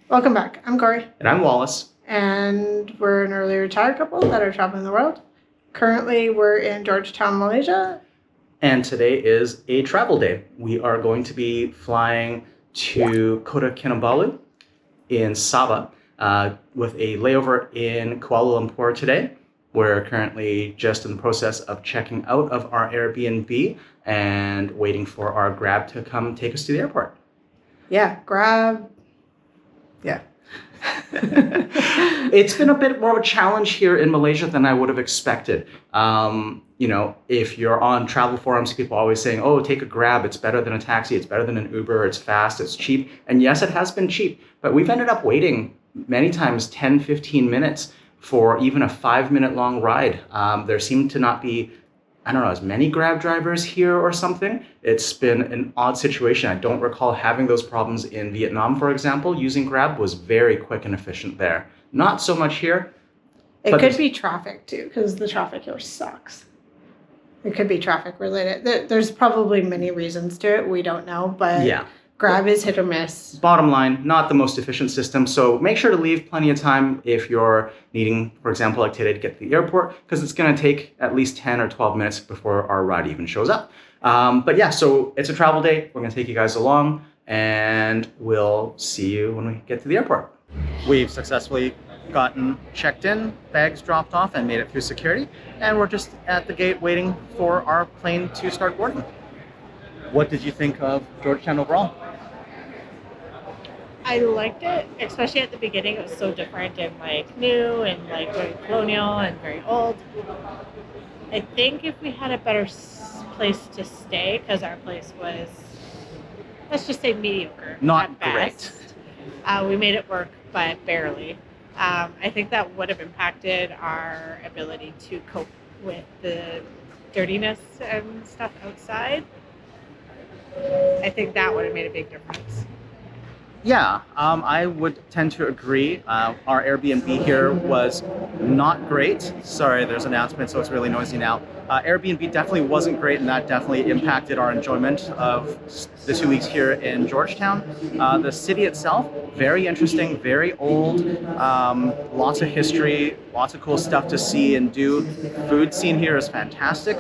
Welcome back. I'm Cory. And I'm Wallace. And we're an early retired couple that are traveling the world. Currently, we're in Georgetown, Malaysia. And today is a travel day. We are going to be flying to Kota Kinabalu in Sabah with a layover in Kuala Lumpur today. We're currently just in the process of checking out of our Airbnb and waiting for our Grab to come take us to the airport. Yeah, Grab. Yeah. It's been a bit more of a challenge here in Malaysia than I would have expected. If you're on travel forums, people are always saying, oh, take a Grab. It's better than a taxi. It's better than an Uber. It's fast. It's cheap. And yes, it has been cheap. But we've ended up waiting many times 10, 15 minutes for even a 5-minute long ride. There seem to not be, I don't know, as many Grab drivers here or something. It's been an odd situation. I don't recall having those problems in Vietnam, for example. Using Grab was very quick and efficient there. Not so much here. It could be traffic too, because the traffic here sucks. It could be traffic related. There's probably many reasons to it. We don't know, but yeah. Grab is hit or miss. Bottom line, not the most efficient system. So make sure to leave plenty of time if you're needing, for example, like today, to get to the airport, because it's going to take at least 10 or 12 minutes before our ride even shows up. But yeah, so it's a travel day. We're going to take you guys along, and we'll see you when we get to the airport. We've successfully gotten checked in, bags dropped off, and made it through security. And we're just at the gate waiting for our plane to start boarding. What did you think of Georgetown overall? I liked it, especially at the beginning. It was so different and new and very colonial and very old. I think if we had a better place to stay, because our place was, let's just say, mediocre. Not at best. Great. We made it work, but barely. I think that would have impacted our ability to cope with the dirtiness and stuff outside. I think that would have made a big difference. Yeah, I would tend to agree. Our Airbnb here was not great. Sorry, there's an announcement, so it's really noisy now. Airbnb definitely wasn't great, and that definitely impacted our enjoyment of the 2 weeks here in Georgetown. The city itself, very interesting, very old, lots of history, lots of cool stuff to see and do. Food scene here is fantastic.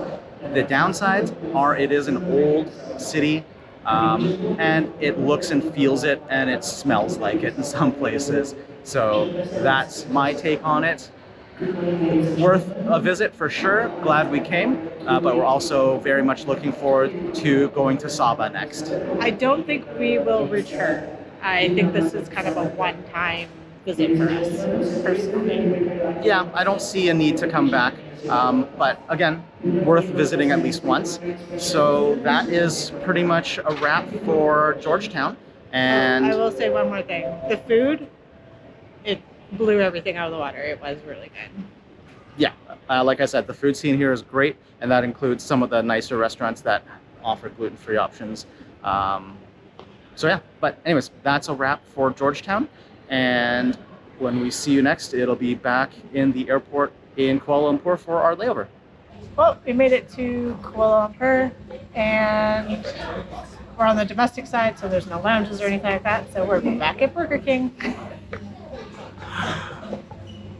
The downsides are it is an old city. And it looks and feels it, and it smells like it in some places. So that's my take on it. Worth a visit for sure. Glad we came, but we're also very much looking forward to going to Sabah next. I don't think we will return. I think this is kind of a one-time visit for us, personally. Yeah, I don't see a need to come back. But again, worth visiting at least once. So that is pretty much a wrap for Georgetown. And I will say one more thing. The food, it blew everything out of the water. It was really good. Yeah, like I said, the food scene here is great, and that includes some of the nicer restaurants that offer gluten-free options. So yeah, but anyways, that's a wrap for Georgetown. And when we see you next, it'll be back in the airport in Kuala Lumpur for our layover. Well, we made it to Kuala Lumpur, and we're on the domestic side, so there's no lounges or anything like that. So we're back at Burger King.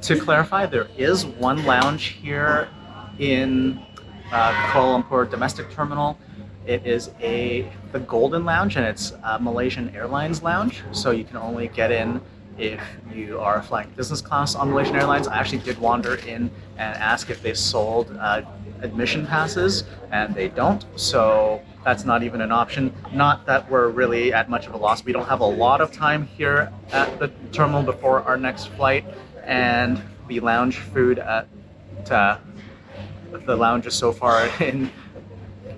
To clarify, there is one lounge here in Kuala Lumpur domestic terminal. It is the Golden Lounge, and it's a Malaysian Airlines lounge, so you can only get in if you are flying business class on Malaysian Airlines. I actually did wander in and ask if they sold admission passes, and they don't, so that's not even an option. Not that we're really at much of a loss. We don't have a lot of time here at the terminal before our next flight, and the lounge food at the lounges so far in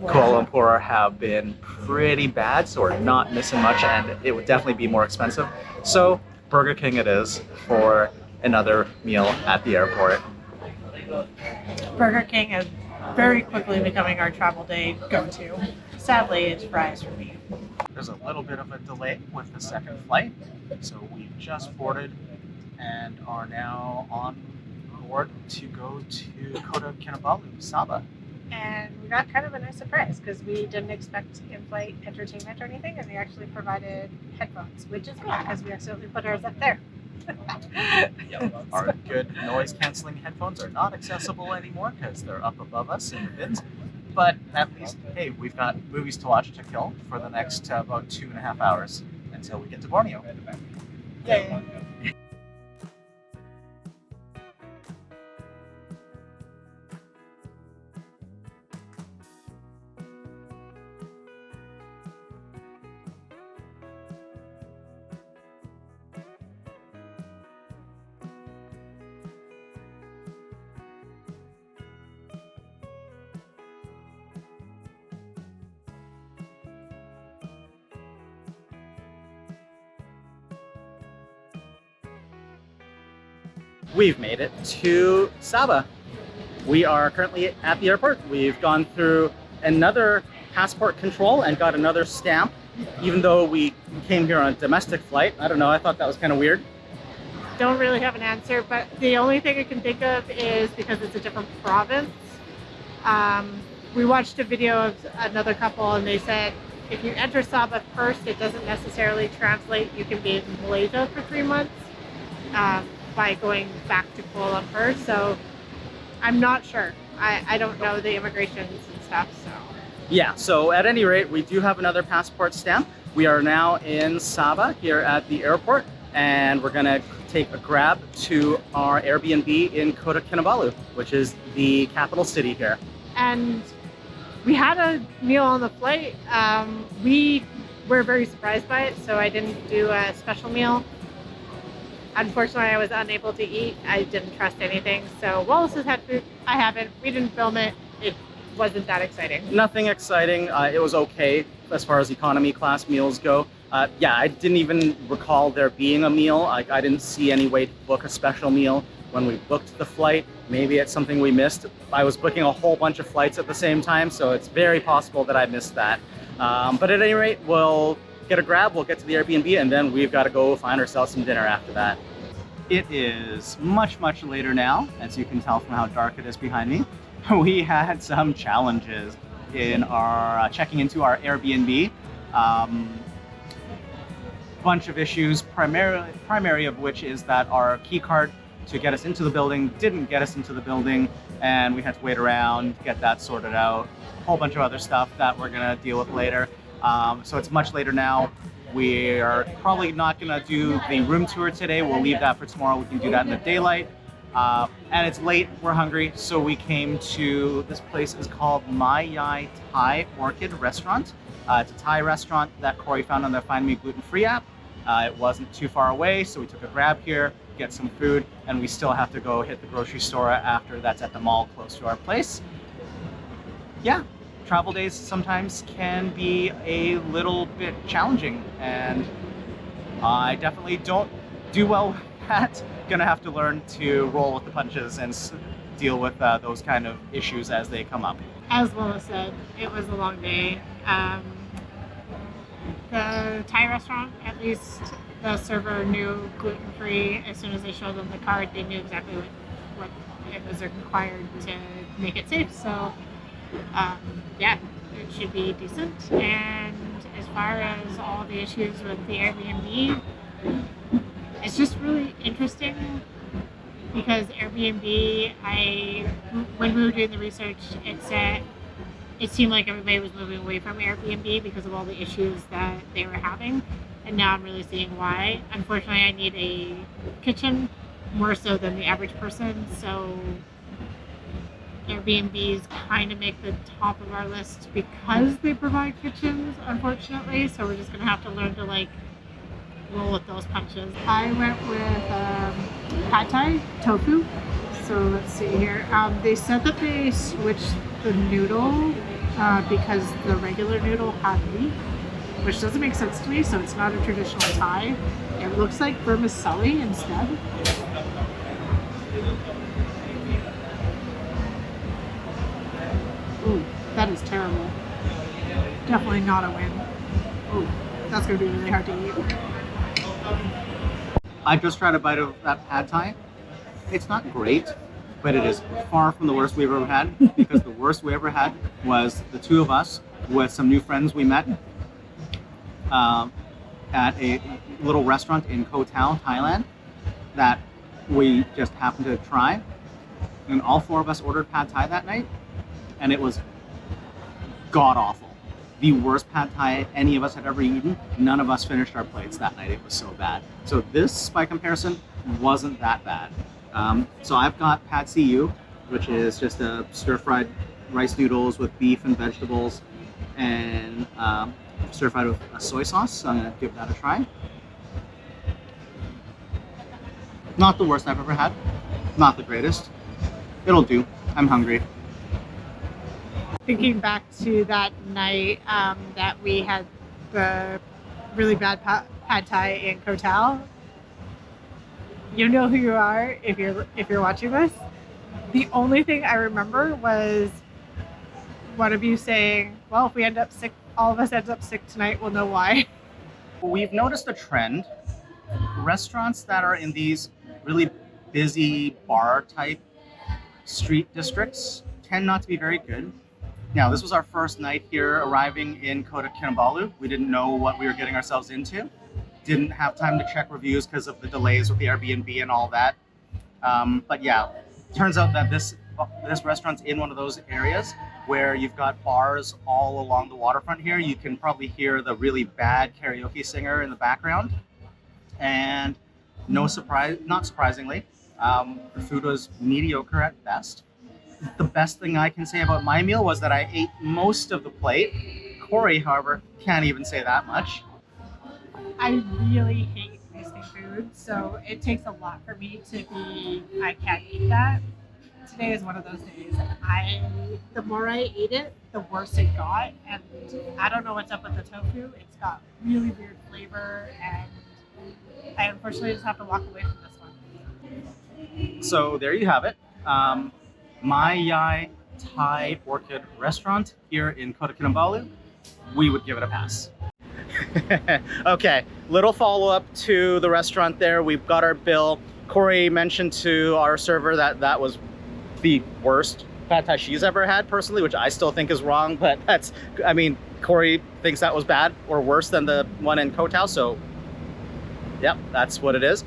Kuala Lumpur have been pretty bad, so we're not missing much, and it would definitely be more expensive. So Burger King it is for another meal at the airport. Burger King is very quickly becoming our travel day go-to. Sadly, it's fries for me. There's a little bit of a delay with the second flight, so we've just boarded and are now on board to go to Kota Kinabalu, Sabah. and we got kind of a nice surprise because we didn't expect in-flight entertainment or anything, and they actually provided headphones, which is good because we accidentally put ours up there. Yep. Our good noise canceling headphones are not accessible anymore because they're up above us in the bins. But at least, hey, we've got movies to watch to kill for the next about 2.5 hours until we get to Borneo. Yay. We've made it to Sabah. We are currently at the airport. We've gone through another passport control and got another stamp, even though we came here on a domestic flight. I don't know, I thought that was kind of weird. Don't really have an answer, but the only thing I can think of is because it's a different province. We watched a video of another couple and they said if you enter Sabah first, it doesn't necessarily translate. You can be in Malaysia for 3 months by going back to Kuala Lumpur. So I'm not sure. I don't know the immigrations and stuff. So Yeah, so at any rate, we do have another passport stamp. We are now in Sabah here at the airport, and we're gonna take a grab to our Airbnb in Kota Kinabalu, which is the capital city here. and we had a meal on the flight. We were very surprised by it, so I didn't do a special meal. Unfortunately, I was unable to eat. I didn't trust anything. So Wallace has had food. I haven't. We didn't film it. It wasn't that exciting. Nothing exciting. It was okay as far as economy class meals go. Yeah, I didn't even recall there being a meal. I didn't see any way to book a special meal when we booked the flight. Maybe it's something we missed. I was booking a whole bunch of flights at the same time, so it's very possible that I missed that. But at any rate, we'll get a grab, we'll get to the Airbnb, and then we've got to go find ourselves some dinner after that. It is much, much later now, as you can tell from how dark it is behind me. We had some challenges in our checking into our Airbnb. Bunch of issues, primary of which is that our key card to get us into the building didn't get us into the building, and we had to wait around, get that sorted out. A whole bunch of other stuff that we're gonna deal with later. So it's much later now. We are probably not gonna do the room tour today. We'll leave that for tomorrow. We can do that in the daylight. And it's late, we're hungry, so we came to, this place is called My Yai Thai Orchid Restaurant. It's a Thai restaurant that Cory found on the Find Me Gluten-Free app. It wasn't too far away, so we took a grab here, get some food, and we still have to go hit the grocery store after. That's at the mall close to our place. Yeah, travel days sometimes can be a little bit challenging, and I definitely don't do well with that. Gonna have to learn to roll with the punches and deal with those kind of issues as they come up. As Lola said, it was a long day. The Thai restaurant, at least the server knew gluten-free. As soon as they showed them the card, they knew exactly what it was required to make it safe. So yeah, it should be decent. And as far as all the issues with the Airbnb, it's just really interesting because Airbnb, when we were doing the research, it seemed like everybody was moving away from Airbnb because of all the issues that they were having. And now I'm really seeing why. Unfortunately, I need a kitchen more so than the average person. So Airbnbs kind of make the top of our list because they provide kitchens, unfortunately. So we're just going to have to learn to roll with those punches. I went with pad thai tofu. So let's see here. They said that they switched the noodle because the regular noodle had meat, which doesn't make sense to me. So it's not a traditional Thai. It looks like vermicelli instead. Ooh, that is terrible. Definitely not a win. Ooh, that's gonna be really hard to eat. I just tried a bite of that pad thai. It's not great. but it is far from the worst we've ever had, because the worst we ever had was the two of us with some new friends we met at a little restaurant in Koh Tao, Thailand, that we just happened to try. And all four of us ordered pad thai that night, and it was god-awful. The worst pad thai any of us had ever eaten. None of us finished our plates that night. It was so bad. So this, by comparison, wasn't that bad. So I've got pad see ew, which is just a stir-fried rice noodles with beef and vegetables, and stir-fried with a soy sauce. So I'm gonna give that a try. Not the worst I've ever had. Not the greatest. It'll do. I'm hungry. Thinking back to that night that we had the really bad pad thai in Koh Tao, you know who you are if you're watching this. The only thing I remember was one of you saying, "Well, if we end up sick, all of us end up sick tonight. We'll know why." We've noticed a trend. Restaurants that are in these really busy bar type street districts tend not to be very good. Now, this was our first night here arriving in Kota Kinabalu. We didn't know what we were getting ourselves into. Didn't have time to check reviews because of the delays with the Airbnb and all that. But yeah, turns out that this restaurant's in one of those areas where you've got bars all along the waterfront here. You can probably hear the really bad karaoke singer in the background. And not surprisingly, the food was mediocre at best. The best thing I can say about my meal was that I ate most of the plate. Cory, however, can't even say that much. I really hate wasting food, so it takes a lot for me to be, I can't eat that. Today is one of those days. The more I ate it, the worse it got, and I don't know what's up with the tofu. It's got really weird flavor, and I unfortunately just have to walk away from this one. So there you have it. My Yai Thai Orchid restaurant here in Kota Kinabalu. We would give it a pass. Okay, little follow-up to the restaurant there. We've got our bill. Cory mentioned to our server that that was the worst pad thai she's ever had personally, which I still think is wrong, but that's, I mean, Cory thinks that was bad or worse than the one in Koh Tao, so yep, that's what it is.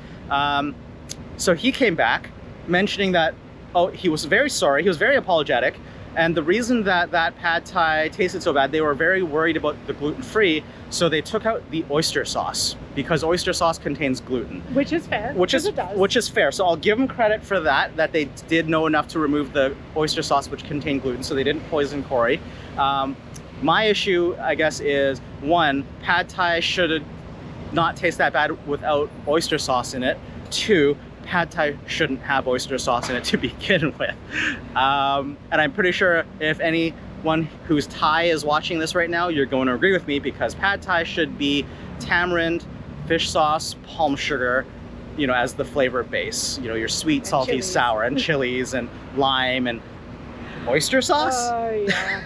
So he came back mentioning that, oh, he was very sorry, he was very apologetic, and the reason that that pad thai tasted so bad, they were very worried about the gluten-free, so they took out the oyster sauce, because oyster sauce contains gluten. Which is fair, which is fair. So I'll give them credit for that they did know enough to remove the oyster sauce, which contained gluten, so they didn't poison Cory. My issue, I guess, is one, pad thai should not taste that bad without oyster sauce in it. Two, pad thai shouldn't have oyster sauce in it to begin with. And I'm pretty sure if anyone who's Thai is watching this right now, you're going to agree with me, because pad thai should be tamarind, fish sauce, palm sugar, you know, as the flavor base. You know, your sweet, salty, chilies. sour, and chilies and lime and oyster sauce. Oh, yeah.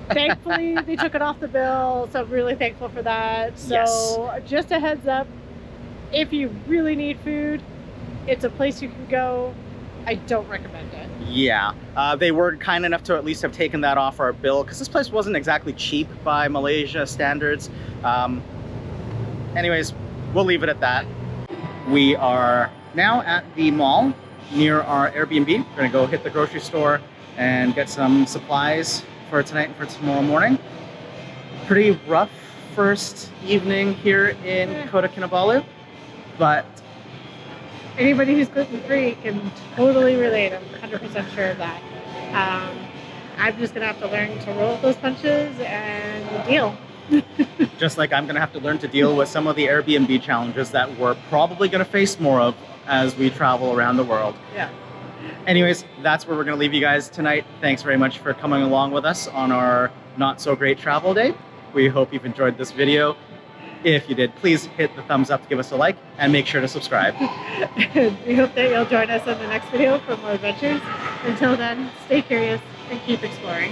Thankfully, they took it off the bill, so I'm really thankful for that. So just a heads up, if you really need food, it's a place you can go. I don't recommend it. Yeah, they were kind enough to at least have taken that off our bill, because this place wasn't exactly cheap by Malaysia standards. Anyways, we'll leave it at that. We are now at the mall near our Airbnb. We're gonna go hit the grocery store and get some supplies for tonight and for tomorrow morning. Pretty rough first evening here in Kota Kinabalu, but Anybody who's gluten-free can totally relate. I'm 100% sure of that. I'm just gonna have to learn to roll with those punches and deal. just like I'm gonna have to learn to deal with some of the Airbnb challenges that we're probably gonna face more of as we travel around the world. Yeah. Anyways, that's where we're gonna leave you guys tonight. Thanks very much for coming along with us on our not so great travel day. We hope you've enjoyed this video. If you did, please hit the thumbs up to give us a like, and make sure to subscribe. We hope that you'll join us in the next video for more adventures. Until then, stay curious and keep exploring.